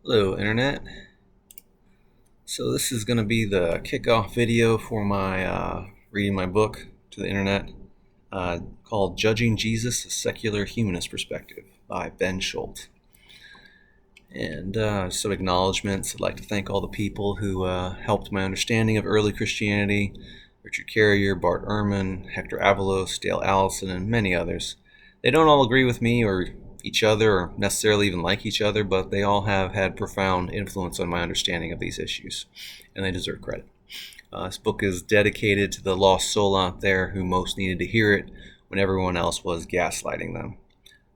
Hello, Internet. So this is going to be the kickoff video for my reading my book to the Internet called Judging Jesus, a Secular Humanist Perspective by Ben Schultz. And some acknowledgments. I'd like to thank all the people who helped my understanding of early Christianity: Richard Carrier, Bart Ehrman, Hector Avalos, Dale Allison, and many others. They don't all agree with me or each other or necessarily even like each other, but they all have had profound influence on my understanding of these issues, and they deserve credit. This book is dedicated to the lost soul out there who most needed to hear it when everyone else was gaslighting them.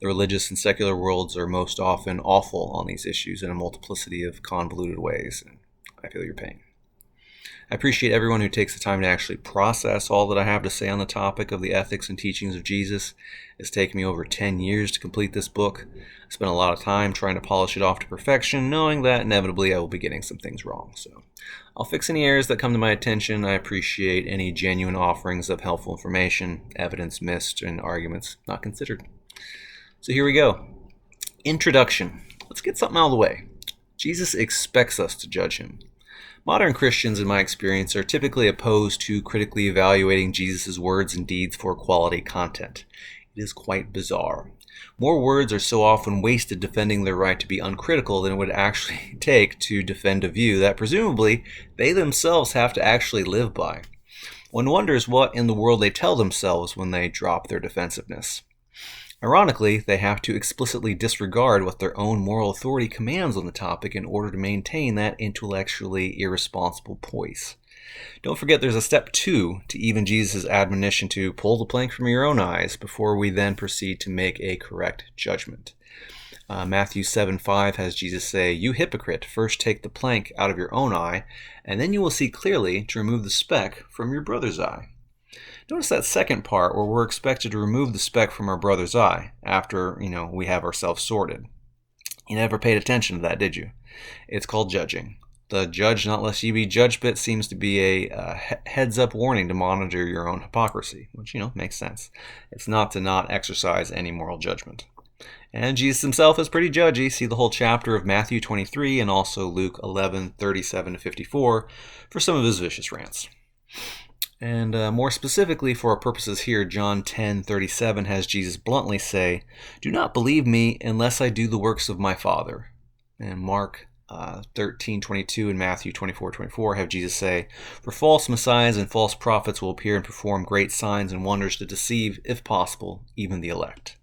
The religious and secular worlds are most often awful on these issues in a multiplicity of convoluted ways, and I feel your pain. I appreciate everyone who takes the time to actually process all that I have to say on the topic of the ethics and teachings of Jesus. It's taken me over 10 years to complete this book. I spent a lot of time trying to polish it off to perfection, knowing that inevitably I will be getting some things wrong. So I'll fix any errors that come to my attention. I appreciate any genuine offerings of helpful information, evidence missed, and arguments not considered. So here we go. Introduction. Let's get something out of the way. Jesus expects us to judge him. Modern Christians, in my experience, are typically opposed to critically evaluating Jesus' words and deeds for quality content. It is quite bizarre. More words are so often wasted defending their right to be uncritical than it would actually take to defend a view that presumably they themselves have to actually live by. One wonders what in the world they tell themselves when they drop their defensiveness. Ironically, they have to explicitly disregard what their own moral authority commands on the topic in order to maintain that intellectually irresponsible poise. Don't forget there's a step 2 to even Jesus' admonition to pull the plank from your own eyes before we then proceed to make a correct judgment. Matthew 7:5 has Jesus say, "You hypocrite, first take the plank out of your own eye, and then you will see clearly to remove the speck from your brother's eye." Notice that second part where we're expected to remove the speck from our brother's eye after, we have ourselves sorted. You never paid attention to that, did you? It's called judging. The judge not lest ye be judged bit seems to be a heads-up warning to monitor your own hypocrisy, which, makes sense. It's not to not exercise any moral judgment. And Jesus himself is pretty judgy. See the whole chapter of Matthew 23 and also Luke 11:37-54 for some of his vicious rants. And more specifically for our purposes here, John 10:37 has Jesus bluntly say, "Do not believe me unless I do the works of my Father." And Mark 13:22 and Matthew 24:24 have Jesus say, "For false messiahs and false prophets will appear and perform great signs and wonders to deceive, if possible, even the elect."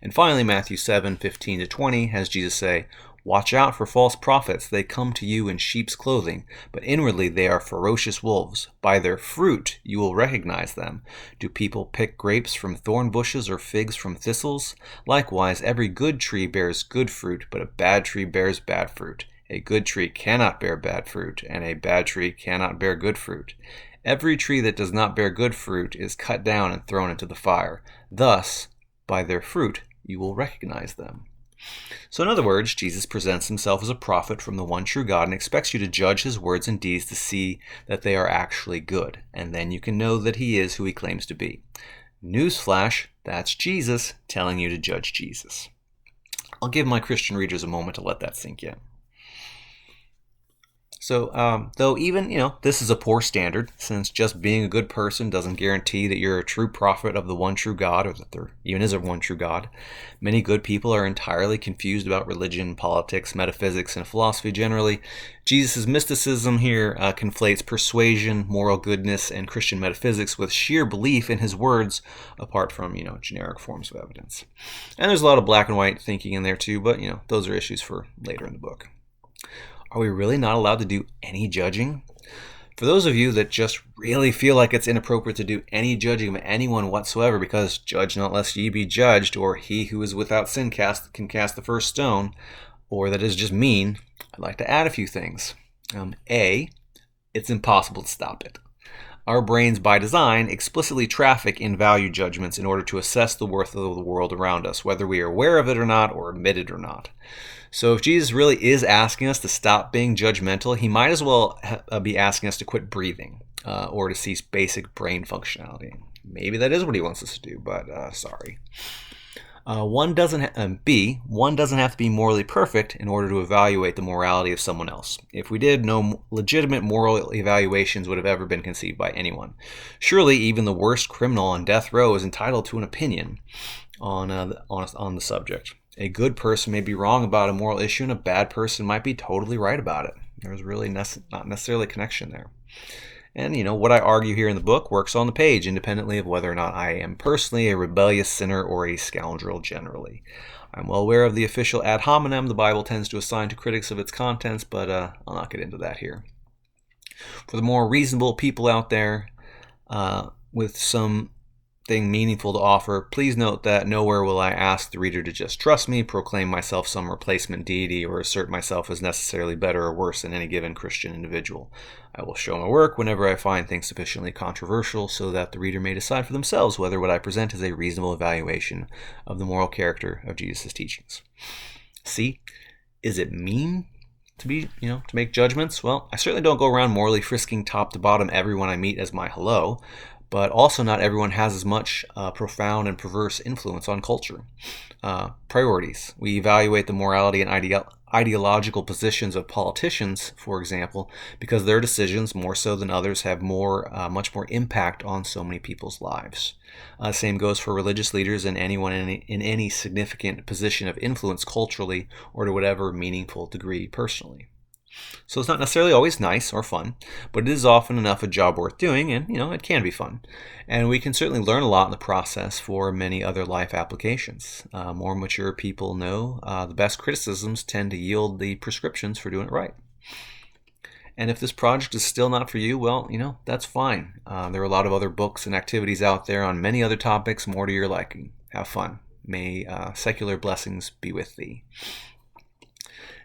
And finally, Matthew 7:15-20 has Jesus say, "Watch out for false prophets. They come to you in sheep's clothing, but inwardly they are ferocious wolves. By their fruit you will recognize them. Do people pick grapes from thorn bushes or figs from thistles? Likewise, every good tree bears good fruit, but a bad tree bears bad fruit. A good tree cannot bear bad fruit, and a bad tree cannot bear good fruit. Every tree that does not bear good fruit is cut down and thrown into the fire. Thus, by their fruit you will recognize them." So in other words, Jesus presents himself as a prophet from the one true God and expects you to judge his words and deeds to see that they are actually good, and then you can know that he is who he claims to be. Newsflash, that's Jesus telling you to judge Jesus. I'll give my Christian readers a moment to let that sink in. So, though even, this is a poor standard, since just being a good person doesn't guarantee that you're a true prophet of the one true God, or that there even is a one true God. Many good people are entirely confused about religion, politics, metaphysics, and philosophy generally. Jesus' mysticism here conflates persuasion, moral goodness, and Christian metaphysics with sheer belief in his words, apart from, generic forms of evidence. And there's a lot of black and white thinking in there too, but, those are issues for later in the book. Are we really not allowed to do any judging? For those of you that just really feel like it's inappropriate to do any judging of anyone whatsoever because "judge not lest ye be judged," or "he who is without sin can cast the first stone," or that is just mean, I'd like to add a few things. A, it's impossible to stop it. Our brains, by design, explicitly traffic in value judgments in order to assess the worth of the world around us, whether we are aware of it or not, or admit it or not. So if Jesus really is asking us to stop being judgmental, he might as well be asking us to quit breathing or to cease basic brain functionality. Maybe that is what he wants us to do, but sorry. One doesn't have to be morally perfect in order to evaluate the morality of someone else. If we did, no legitimate moral evaluations would have ever been conceived by anyone. Surely, even the worst criminal on death row is entitled to an opinion on the subject. A good person may be wrong about a moral issue, and a bad person might be totally right about it. There's really not necessarily a connection there. And, what I argue here in the book works on the page, independently of whether or not I am personally a rebellious sinner or a scoundrel generally. I'm well aware of the official ad hominem the Bible tends to assign to critics of its contents, but I'll not get into that here. For the more reasonable people out there with something meaningful to offer, please note that nowhere will I ask the reader to just trust me, proclaim myself some replacement deity, or assert myself as necessarily better or worse than any given Christian individual. I will show my work whenever I find things sufficiently controversial so that the reader may decide for themselves whether what I present is a reasonable evaluation of the moral character of Jesus' teachings. See, is it mean to make judgments? Well, I certainly don't go around morally frisking top to bottom everyone I meet as my hello, but also not everyone has as much profound and perverse influence on culture. Priorities. We evaluate the morality and ideological positions of politicians, for example, because their decisions, more so than others, have much more impact on so many people's lives. Same goes for religious leaders and anyone in any significant position of influence culturally or to whatever meaningful degree personally. So it's not necessarily always nice or fun, but it is often enough a job worth doing, and it can be fun. And we can certainly learn a lot in the process for many other life applications. More mature people know the best criticisms tend to yield the prescriptions for doing it right. And if this project is still not for you, well, that's fine. There are a lot of other books and activities out there on many other topics more to your liking. Have fun. May secular blessings be with thee.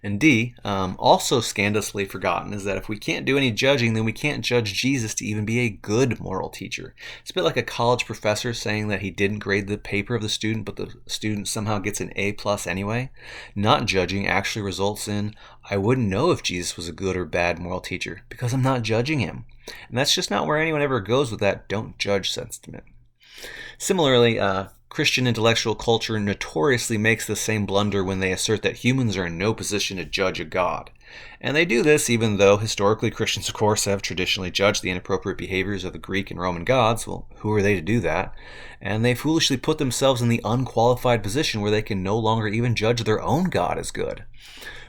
And D, also scandalously forgotten, is that if we can't do any judging, then we can't judge Jesus to even be a good moral teacher. It's a bit like a college professor saying that he didn't grade the paper of the student, but the student somehow gets an A+ anyway. Not judging actually results in, I wouldn't know if Jesus was a good or bad moral teacher, because I'm not judging him. And that's just not where anyone ever goes with that don't judge sentiment. Similarly, Christian intellectual culture notoriously makes the same blunder when they assert that humans are in no position to judge a god. And they do this even though historically Christians, of course, have traditionally judged the inappropriate behaviors of the Greek and Roman gods. Well, who are they to do that? And they foolishly put themselves in the unqualified position where they can no longer even judge their own god as good.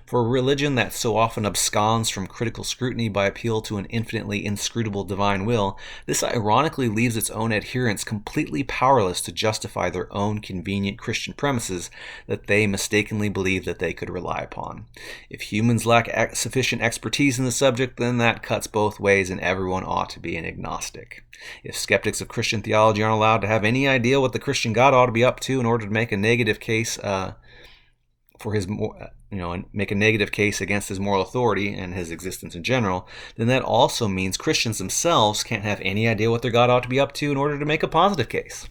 For a religion that so often absconds from critical scrutiny by appeal to an infinitely inscrutable divine will, this ironically leaves its own adherents completely powerless to justify their own convenient Christian premises that they mistakenly believe that they could rely upon. If humans lack sufficient expertise in the subject, then that cuts both ways and everyone ought to be an agnostic. If skeptics of Christian theology aren't allowed to have any idea what the Christian God ought to be up to in order to make a negative case make a negative case against his moral authority and his existence in general, then that also means Christians themselves can't have any idea what their God ought to be up to in order to make a positive case.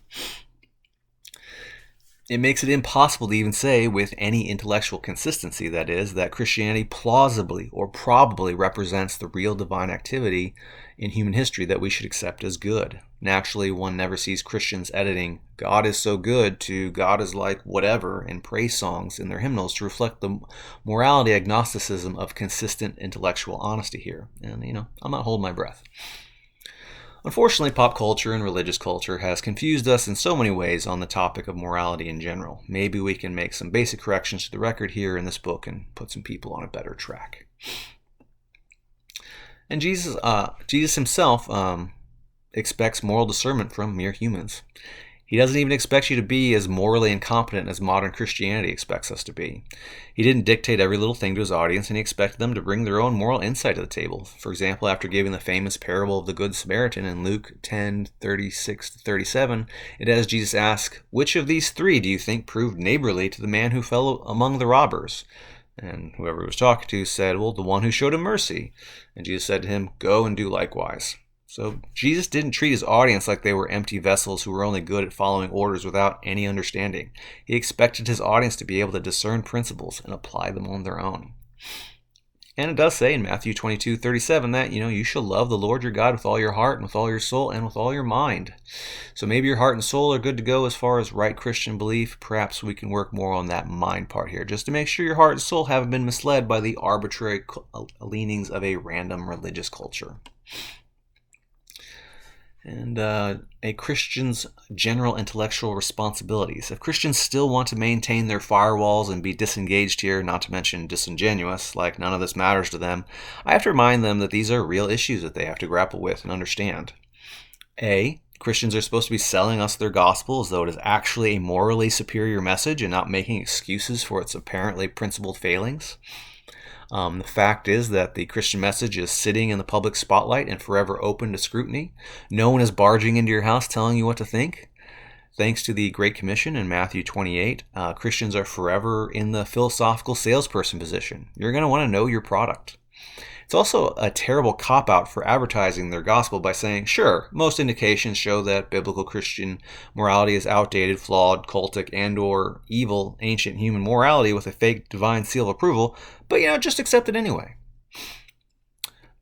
It makes it impossible to even say with any intellectual consistency, that is, that Christianity plausibly or probably represents the real divine activity in human history that we should accept as good. Naturally, one never sees Christians editing "God is so good" to "God is like whatever" and praise songs in their hymnals to reflect the morality agnosticism of consistent intellectual honesty here. And, I'm not holding my breath. Unfortunately, pop culture and religious culture has confused us in so many ways on the topic of morality in general. Maybe we can make some basic corrections to the record here in this book and put some people on a better track. And Jesus himself expects moral discernment from mere humans. He doesn't even expect you to be as morally incompetent as modern Christianity expects us to be. He didn't dictate every little thing to his audience, and he expected them to bring their own moral insight to the table. For example, after giving the famous parable of the Good Samaritan in Luke 10:36-37, it has Jesus ask, "Which of these three do you think proved neighborly to the man who fell among the robbers?" And whoever he was talking to said, "Well, the one who showed him mercy." And Jesus said to him, "Go and do likewise." So Jesus didn't treat his audience like they were empty vessels who were only good at following orders without any understanding. He expected his audience to be able to discern principles and apply them on their own. And it does say in Matthew 22:37 that, you shall love the Lord your God with all your heart and with all your soul and with all your mind. So maybe your heart and soul are good to go as far as right Christian belief. Perhaps we can work more on that mind part here, just to make sure your heart and soul haven't been misled by the arbitrary leanings of a random religious culture. And a Christian's general intellectual responsibilities. If Christians still want to maintain their firewalls and be disengaged here, not to mention disingenuous, like none of this matters to them, I have to remind them that these are real issues that they have to grapple with and understand. A, Christians are supposed to be selling us their gospel as though it is actually a morally superior message and not making excuses for its apparently principled failings. The fact is that the Christian message is sitting in the public spotlight and forever open to scrutiny. No one is barging into your house telling you what to think. Thanks to the Great Commission in Matthew 28, Christians are forever in the philosophical salesperson position. You're going to want to know your product. It's also a terrible cop-out for advertising their gospel by saying, sure, most indications show that biblical Christian morality is outdated, flawed, cultic, and or evil, ancient human morality with a fake divine seal of approval, but just accept it anyway.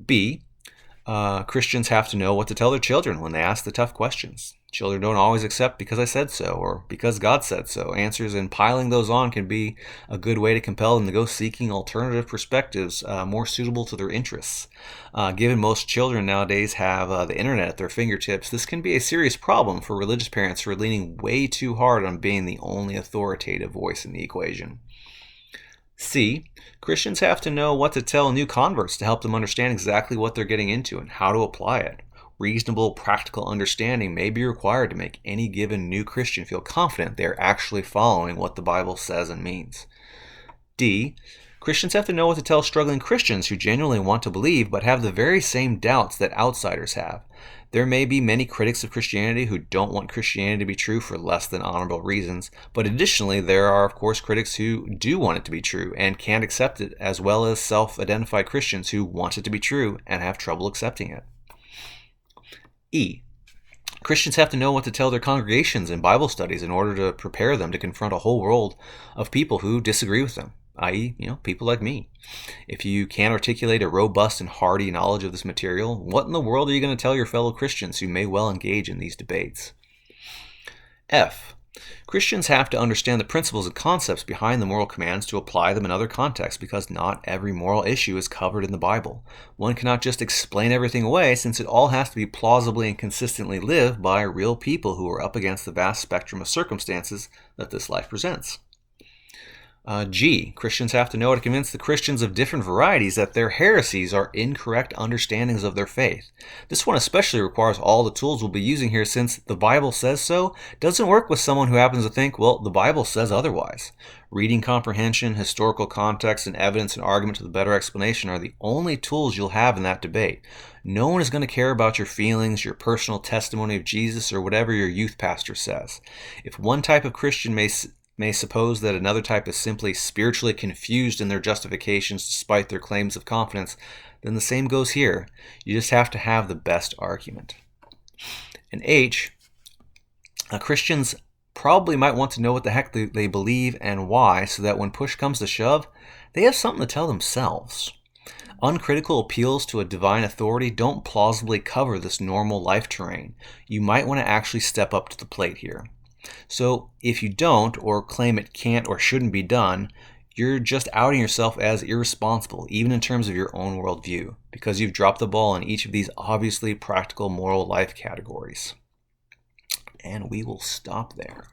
B, Christians have to know what to tell their children when they ask the tough questions. Children don't always accept because I said so or because God said so answers, and piling those on can be a good way to compel them to go seeking alternative perspectives more suitable to their interests. Given most children nowadays have the internet at their fingertips, this can be a serious problem for religious parents who are leaning way too hard on being the only authoritative voice in the equation. C, Christians have to know what to tell new converts to help them understand exactly what they're getting into and how to apply it. Reasonable, practical understanding may be required to make any given new Christian feel confident they are actually following what the Bible says and means. D, Christians have to know what to tell struggling Christians who genuinely want to believe but have the very same doubts that outsiders have. There may be many critics of Christianity who don't want Christianity to be true for less than honorable reasons, but additionally there are of course critics who do want it to be true and can't accept it, as well as self-identified Christians who want it to be true and have trouble accepting it. E, Christians have to know what to tell their congregations in Bible studies in order to prepare them to confront a whole world of people who disagree with them, i.e., people like me. If you can't articulate a robust and hearty knowledge of this material, what in the world are you going to tell your fellow Christians who may well engage in these debates? F, Christians have to understand the principles and concepts behind the moral commands to apply them in other contexts, because not every moral issue is covered in the Bible. One cannot just explain everything away, since it all has to be plausibly and consistently lived by real people who are up against the vast spectrum of circumstances that this life presents. G, Christians have to know how to convince the Christians of different varieties that their heresies are incorrect understandings of their faith. This one especially requires all the tools we'll be using here, since the Bible says so doesn't work with someone who happens to think, well, the Bible says otherwise. Reading comprehension, historical context, and evidence and argument to the better explanation are the only tools you'll have in that debate. No one is going to care about your feelings, your personal testimony of Jesus, or whatever your youth pastor says. If one type of Christian may suppose that another type is simply spiritually confused in their justifications despite their claims of confidence, then the same goes here. You just have to have the best argument. And H, Christians probably might want to know what the heck they believe and why, so that when push comes to shove, they have something to tell themselves. Uncritical appeals to a divine authority don't plausibly cover this normal life terrain. You might want to actually step up to the plate here. So if you don't, or claim it can't or shouldn't be done, you're just outing yourself as irresponsible, even in terms of your own worldview, because you've dropped the ball in each of these obviously practical moral life categories. And we will stop there.